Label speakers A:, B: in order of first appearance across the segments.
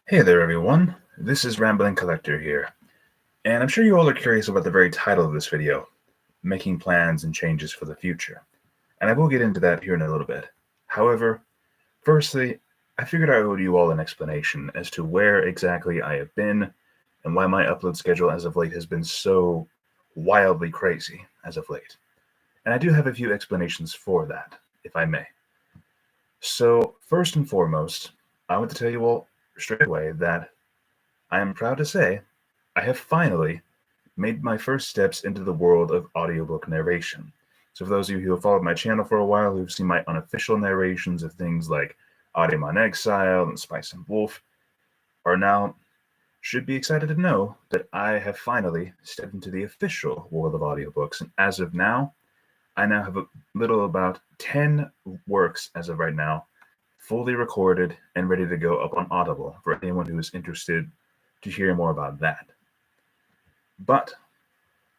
A: Hey there everyone, this is Rambling Collector here, and I'm sure you all are curious about the very title of this video, Making Plans and Changes for the Future, and I will get into that here in a little bit. However, firstly, I figured I owed you all an explanation as to where exactly I have been and why my upload schedule as of late has been so wildly crazy as of late. And I do have a few explanations for that, if I may. So, first and foremost, I want to tell you all straight away that I am proud to say I have finally made my first steps into the world of audiobook narration. So for those of you who have followed my channel for a while, who've seen my unofficial narrations of things like Audiomon Exile and Spice and Wolf, are now should be excited to know that I have finally stepped into the official world of audiobooks. And as of now, I now have a little about 10 works as of right now, fully recorded and ready to go up on Audible for anyone who is interested to hear more about that. But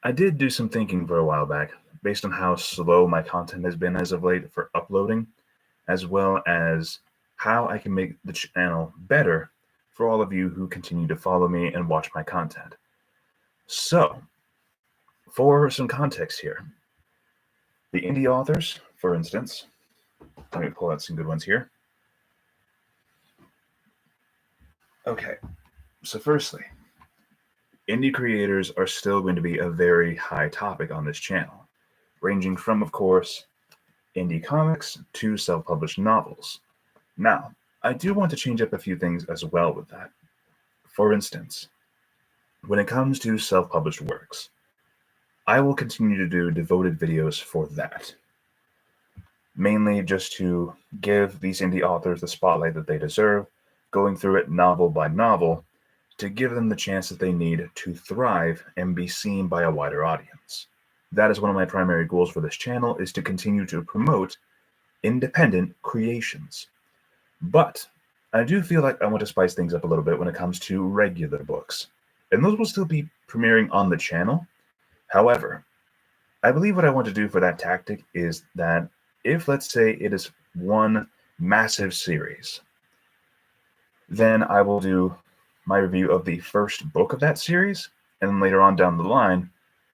A: I did do some thinking for a while back, based on how slow my content has been as of late for uploading, as well as how I can make the channel better for all of you who continue to follow me and watch my content. So, for some context here, the indie authors, for instance, let me pull out some good ones here. Okay, so firstly, indie creators are still going to be a very high topic on this channel, ranging from, of course, indie comics to self-published novels. Now, I do want to change up a few things as well with that. For instance, when it comes to self-published works, I will continue to do devoted videos for that, mainly just to give these indie authors the spotlight that they deserve, going through it novel by novel, to give them the chance that they need to thrive and be seen by a wider audience. That is one of my primary goals for this channel, is to continue to promote independent creations. But I do feel like I want to spice things up a little bit when it comes to regular books. And those will still be premiering on the channel. However, I believe what I want to do for that tactic is that if, let's say, it is one massive series, then I will do my review of the first book of that series, and then later on down the line,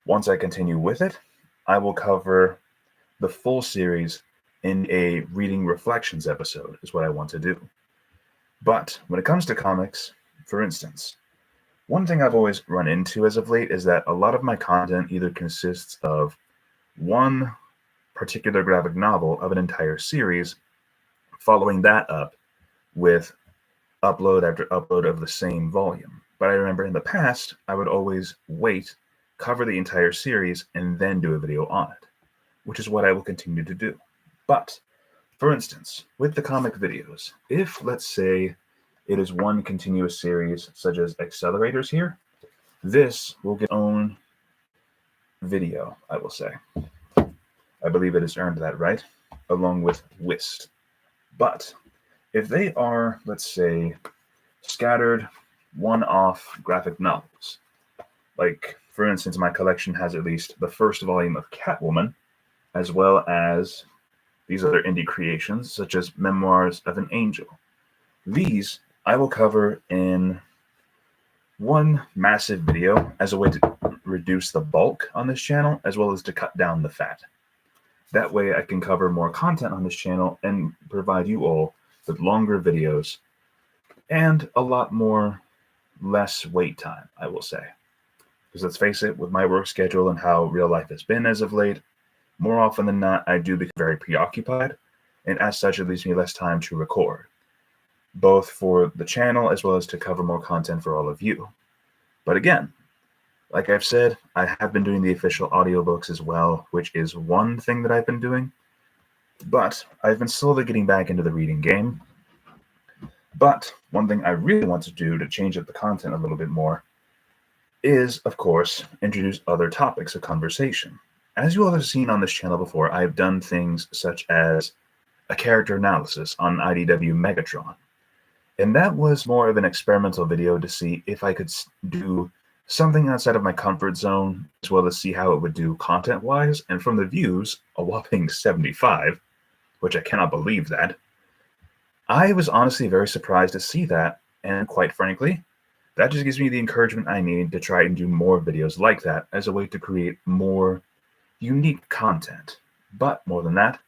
A: once I continue with it, I will cover the full series in a reading reflections episode, is what I want to do. But when it comes to comics, for instance, one thing I've always run into as of late is that a lot of my content either consists of one particular graphic novel of an entire series, following that up with upload after upload of the same volume. But I remember in the past, I would always wait, cover the entire series, and then do a video on it, which is what I will continue to do. But, for instance, with the comic videos, if, let's say, it is one continuous series, such as Accelerators here, this will get its own video, I will say. I believe it has earned that right, along with Whist. But if they are, let's say, scattered one-off graphic novels, like, for instance, my collection has at least the first volume of Catwoman, as well as these other indie creations, such as Memoirs of an Angel. These I will cover in one massive video as a way to reduce the bulk on this channel, as well as to cut down the fat. That way I can cover more content on this channel and provide you all with longer videos and a lot more less wait time, I will say. Because let's face it, with my work schedule and how real life has been as of late, more often than not, I do become very preoccupied, and as such, it leaves me less time to record, both for the channel as well as to cover more content for all of you. But again, like I've said, I have been doing the official audiobooks as well, which is one thing that I've been doing. But I've been slowly getting back into the reading game. But one thing I really want to do to change up the content a little bit more is, of course, introduce other topics of conversation. As you all have seen on this channel before, I have done things such as a character analysis on IDW Megatron. And that was more of an experimental video to see if I could do something outside of my comfort zone, as well as see how it would do content-wise. And from the views, a whopping 75, which I cannot believe that, I was honestly very surprised to see that And quite frankly, that just gives me the encouragement I need to try and do more videos like that as a way to create more unique content. But more than that,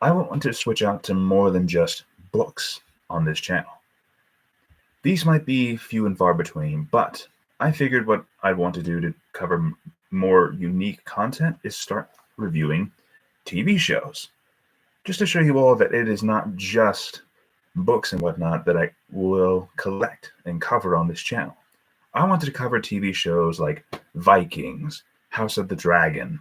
A: I want to switch out to more than just books on this channel. These might be few and far between, but I figured what I'd want to do to cover more unique content is start reviewing TV shows. Just to show you all that it is not just books and whatnot that I will collect and cover on this channel. I wanted to cover TV shows like Vikings, House of the Dragon,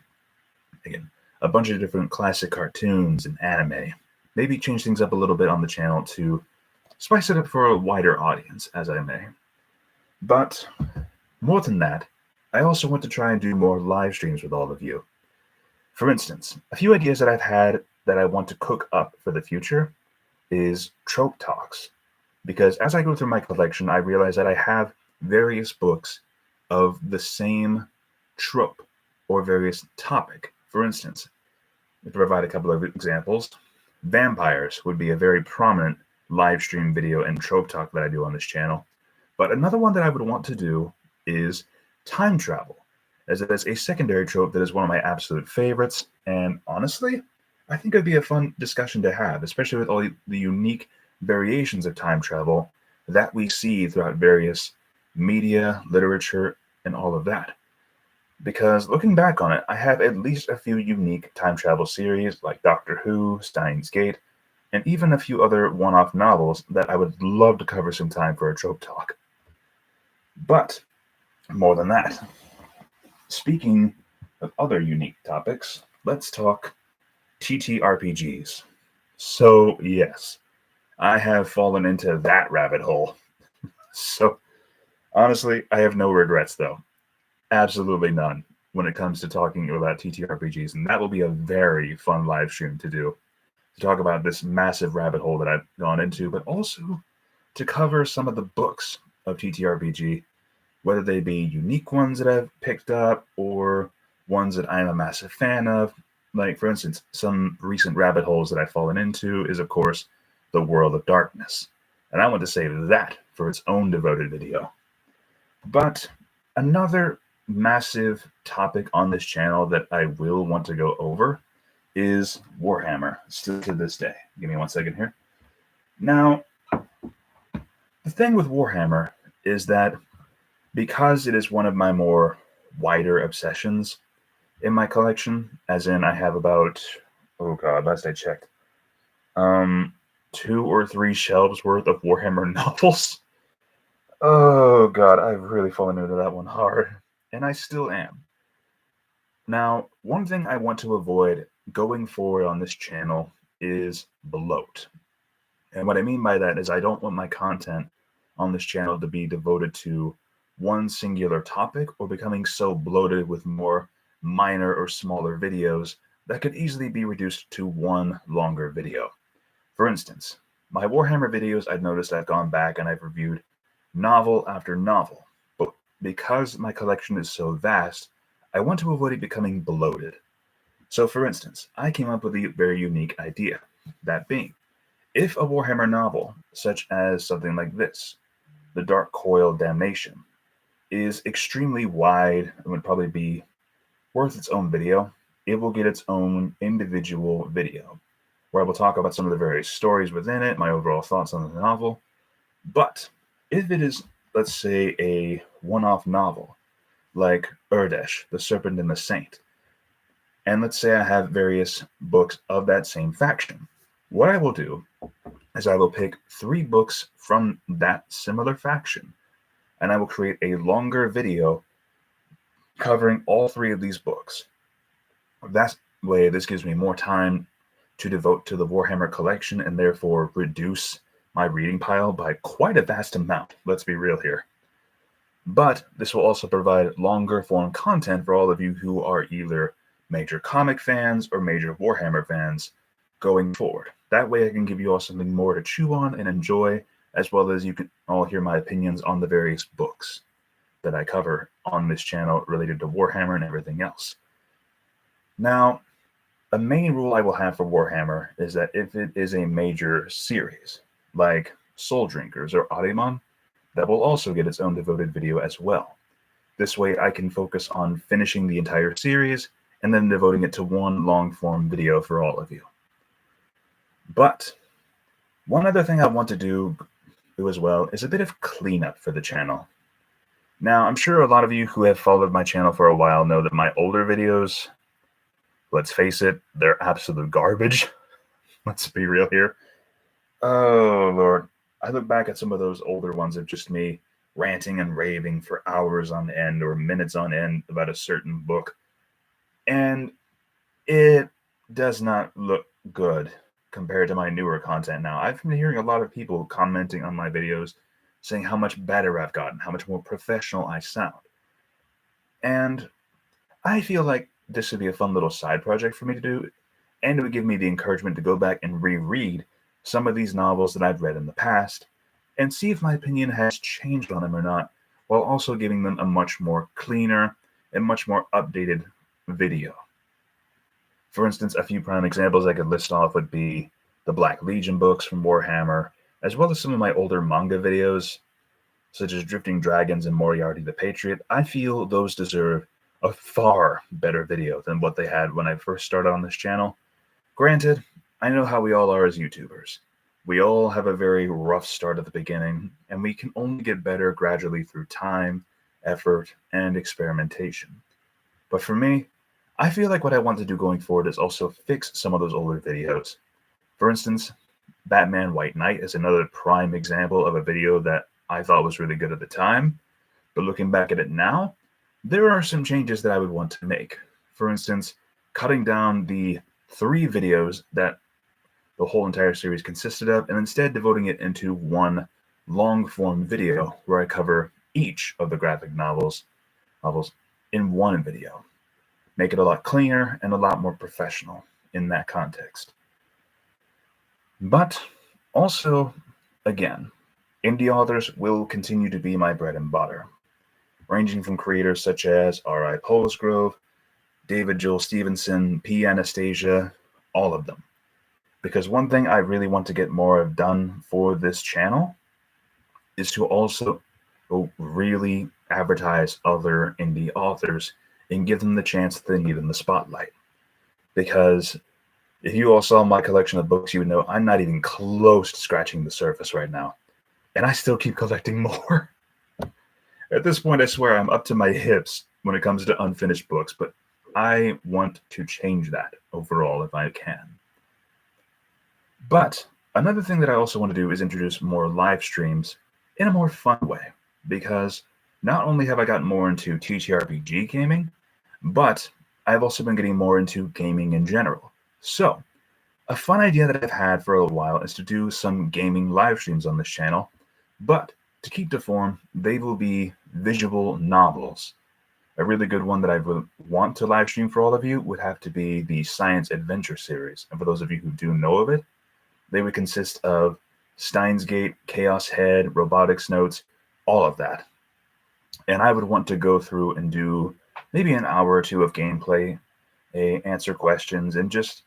A: again, a bunch of different classic cartoons and anime. Maybe change things up a little bit on the channel to spice it up for a wider audience, as I may. But more than that, I also want to try and do more live streams with all of you. For instance, a few ideas that I've had that I want to cook up for the future is trope talks. Because as I go through my collection, I realize that I have various books of the same trope or various topic. For instance, to provide a couple of examples, vampires would be a very prominent live stream video and trope talk that I do on this channel. But another one that I would want to do is time travel, as it is a secondary trope that is one of my absolute favorites. And honestly, I think it'd be a fun discussion to have, especially with all the unique variations of time travel that we see throughout various media, literature, and all of that. Because looking back on it, I have at least a few unique time travel series like Doctor Who, Steins Gate, and even a few other one-off novels that I would love to cover some time for a trope talk. But more than that, speaking of other unique topics, let's talk TTRPGs. So yes, I have fallen into that rabbit hole. So honestly, I have no regrets though. Absolutely none when it comes to talking about TTRPGs, and that will be a very fun live stream to do, to talk about this massive rabbit hole that I've gone into, but also to cover some of the books of TTRPG, whether they be unique ones that I've picked up or ones that I'm a massive fan of. Like, for instance, some recent rabbit holes that I've fallen into is, of course, the World of Darkness. And I want to save that for its own devoted video. But another massive topic on this channel that I will want to go over is Warhammer, still to this day. Give me 1 second here. Now, the thing with Warhammer is that because it is one of my more wider obsessions in my collection, as in I have about, oh god, last I checked, 2 or 3 shelves worth of Warhammer novels. Oh god, I've really fallen into that one hard, and I still am. Now, one thing I want to avoid going forward on this channel is bloat. And what I mean by that is I don't want my content on this channel to be devoted to one singular topic or becoming so bloated with more minor or smaller videos that could easily be reduced to one longer video. For instance, my Warhammer videos, I've noticed I've gone back and I've reviewed novel after novel, but because my collection is so vast, I want to avoid it becoming bloated. So for instance, I came up with a very unique idea, that being, if a Warhammer novel, such as something like this, The Dark Coil Damnation, is extremely wide and would probably be worth its own video, it will get its own individual video, where I will talk about some of the various stories within it, my overall thoughts on the novel. But if it is, let's say, a one-off novel, like Urdesh, The Serpent and the Saint, and let's say I have various books of that same faction, what I will do is I will pick 3 books from that similar faction, and I will create a longer video covering all 3 of these books. That way, this gives me more time to devote to the Warhammer collection and therefore reduce my reading pile by quite a vast amount. Let's be real here. But this will also provide longer form content for all of you who are either major comic fans or major Warhammer fans going forward. That way I can give you all something more to chew on and enjoy, as well as you can all hear my opinions on the various books that I cover on this channel related to Warhammer and everything else. Now, a main rule I will have for Warhammer is that if it is a major series, like Soul Drinkers or Ahriman, that will also get its own devoted video as well. This way I can focus on finishing the entire series and then devoting it to one long-form video for all of you. But one other thing I want to do as well is a bit of cleanup for the channel. Now, I'm sure a lot of you who have followed my channel for a while know that my older videos, let's face it, they're absolute garbage. Let's be real here. Oh, Lord. I look back at some of those older ones of just me ranting and raving for hours on end or minutes on end about a certain book, and it does not look good compared to my newer content now. I've been hearing a lot of people commenting on my videos saying how much better I've gotten, how much more professional I sound. And I feel like this would be a fun little side project for me to do, and it would give me the encouragement to go back and reread some of these novels that I've read in the past and see if my opinion has changed on them or not, while also giving them a much more cleaner and much more updated video. For instance, a few prime examples I could list off would be the Black Legion books from Warhammer, as well as some of my older manga videos, such as Drifting Dragons and Moriarty the Patriot. I feel those deserve a far better video than what they had when I first started on this channel. Granted, I know how we all are as YouTubers. We all have a very rough start at the beginning, and we can only get better gradually through time, effort, and experimentation. But for me, I feel like what I want to do going forward is also fix some of those older videos. For instance, Batman White Knight is another prime example of a video that I thought was really good at the time, but looking back at it now, there are some changes that I would want to make. For instance, cutting down the 3 videos that the whole entire series consisted of, and instead devoting it into one long-form video where I cover each of the graphic novels in one video. Make it a lot cleaner and a lot more professional in that context. But also, again, indie authors will continue to be my bread and butter, ranging from creators such as R.I. Polsgrove, David Joel Stevenson, P. Anastasia, all of them. Because one thing I really want to get more of done for this channel is to also really advertise other indie authors and give them the chance that they need in the spotlight. Because if you all saw my collection of books, you would know I'm not even close to scratching the surface right now. And I still keep collecting more. At this point, I swear I'm up to my hips when it comes to unfinished books, but I want to change that overall if I can. But another thing that I also want to do is introduce more live streams in a more fun way, because not only have I gotten more into TTRPG gaming, but I've also been getting more into gaming in general. So a fun idea that I've had for a while is to do some gaming live streams on this channel, but to keep to form, they will be visual novels. A really good one that I would want to live stream for all of you would have to be the Science Adventure series. And for those of you who do know of it, they would consist of Steins Gate, Chaos Head, Robotics Notes, all of that. And I would want to go through and do maybe an hour or 2 of gameplay, answer questions, and just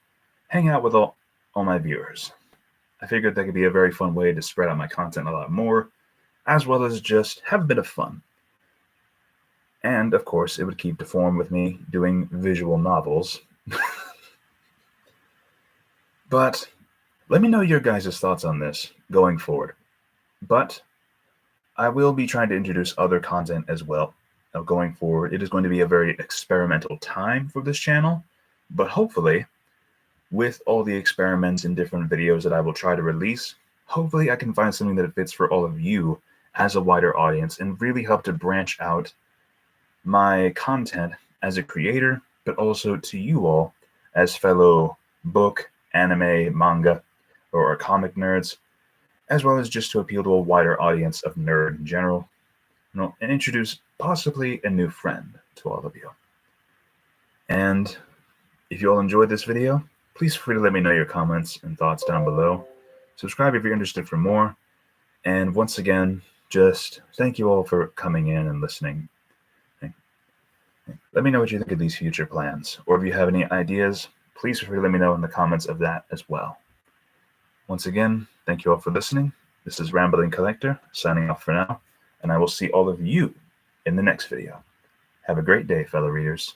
A: hang out with all my viewers. I figured that could be a very fun way to spread out my content a lot more, as well as just have a bit of fun. And of course, it would keep to form with me doing visual novels. But let me know your guys' thoughts on this going forward. But I will be trying to introduce other content as well. Now, going forward, it is going to be a very experimental time for this channel, but hopefully, with all the experiments and different videos that I will try to release, hopefully I can find something that fits for all of you as a wider audience and really help to branch out my content as a creator, but also to you all as fellow book, anime, manga, or comic nerds, as well as just to appeal to a wider audience of nerd in general, and introduce possibly a new friend to all of you. And if you all enjoyed this video, please feel free to let me know your comments and thoughts down below. Subscribe if you're interested for more. And once again, just thank you all for coming in and listening. Let me know what you think of these future plans, or if you have any ideas, please feel free to let me know in the comments of that as well. Once again, thank you all for listening. This is Rambling Collector, signing off for now. and I will see all of you in the next video. Have a great day, fellow readers.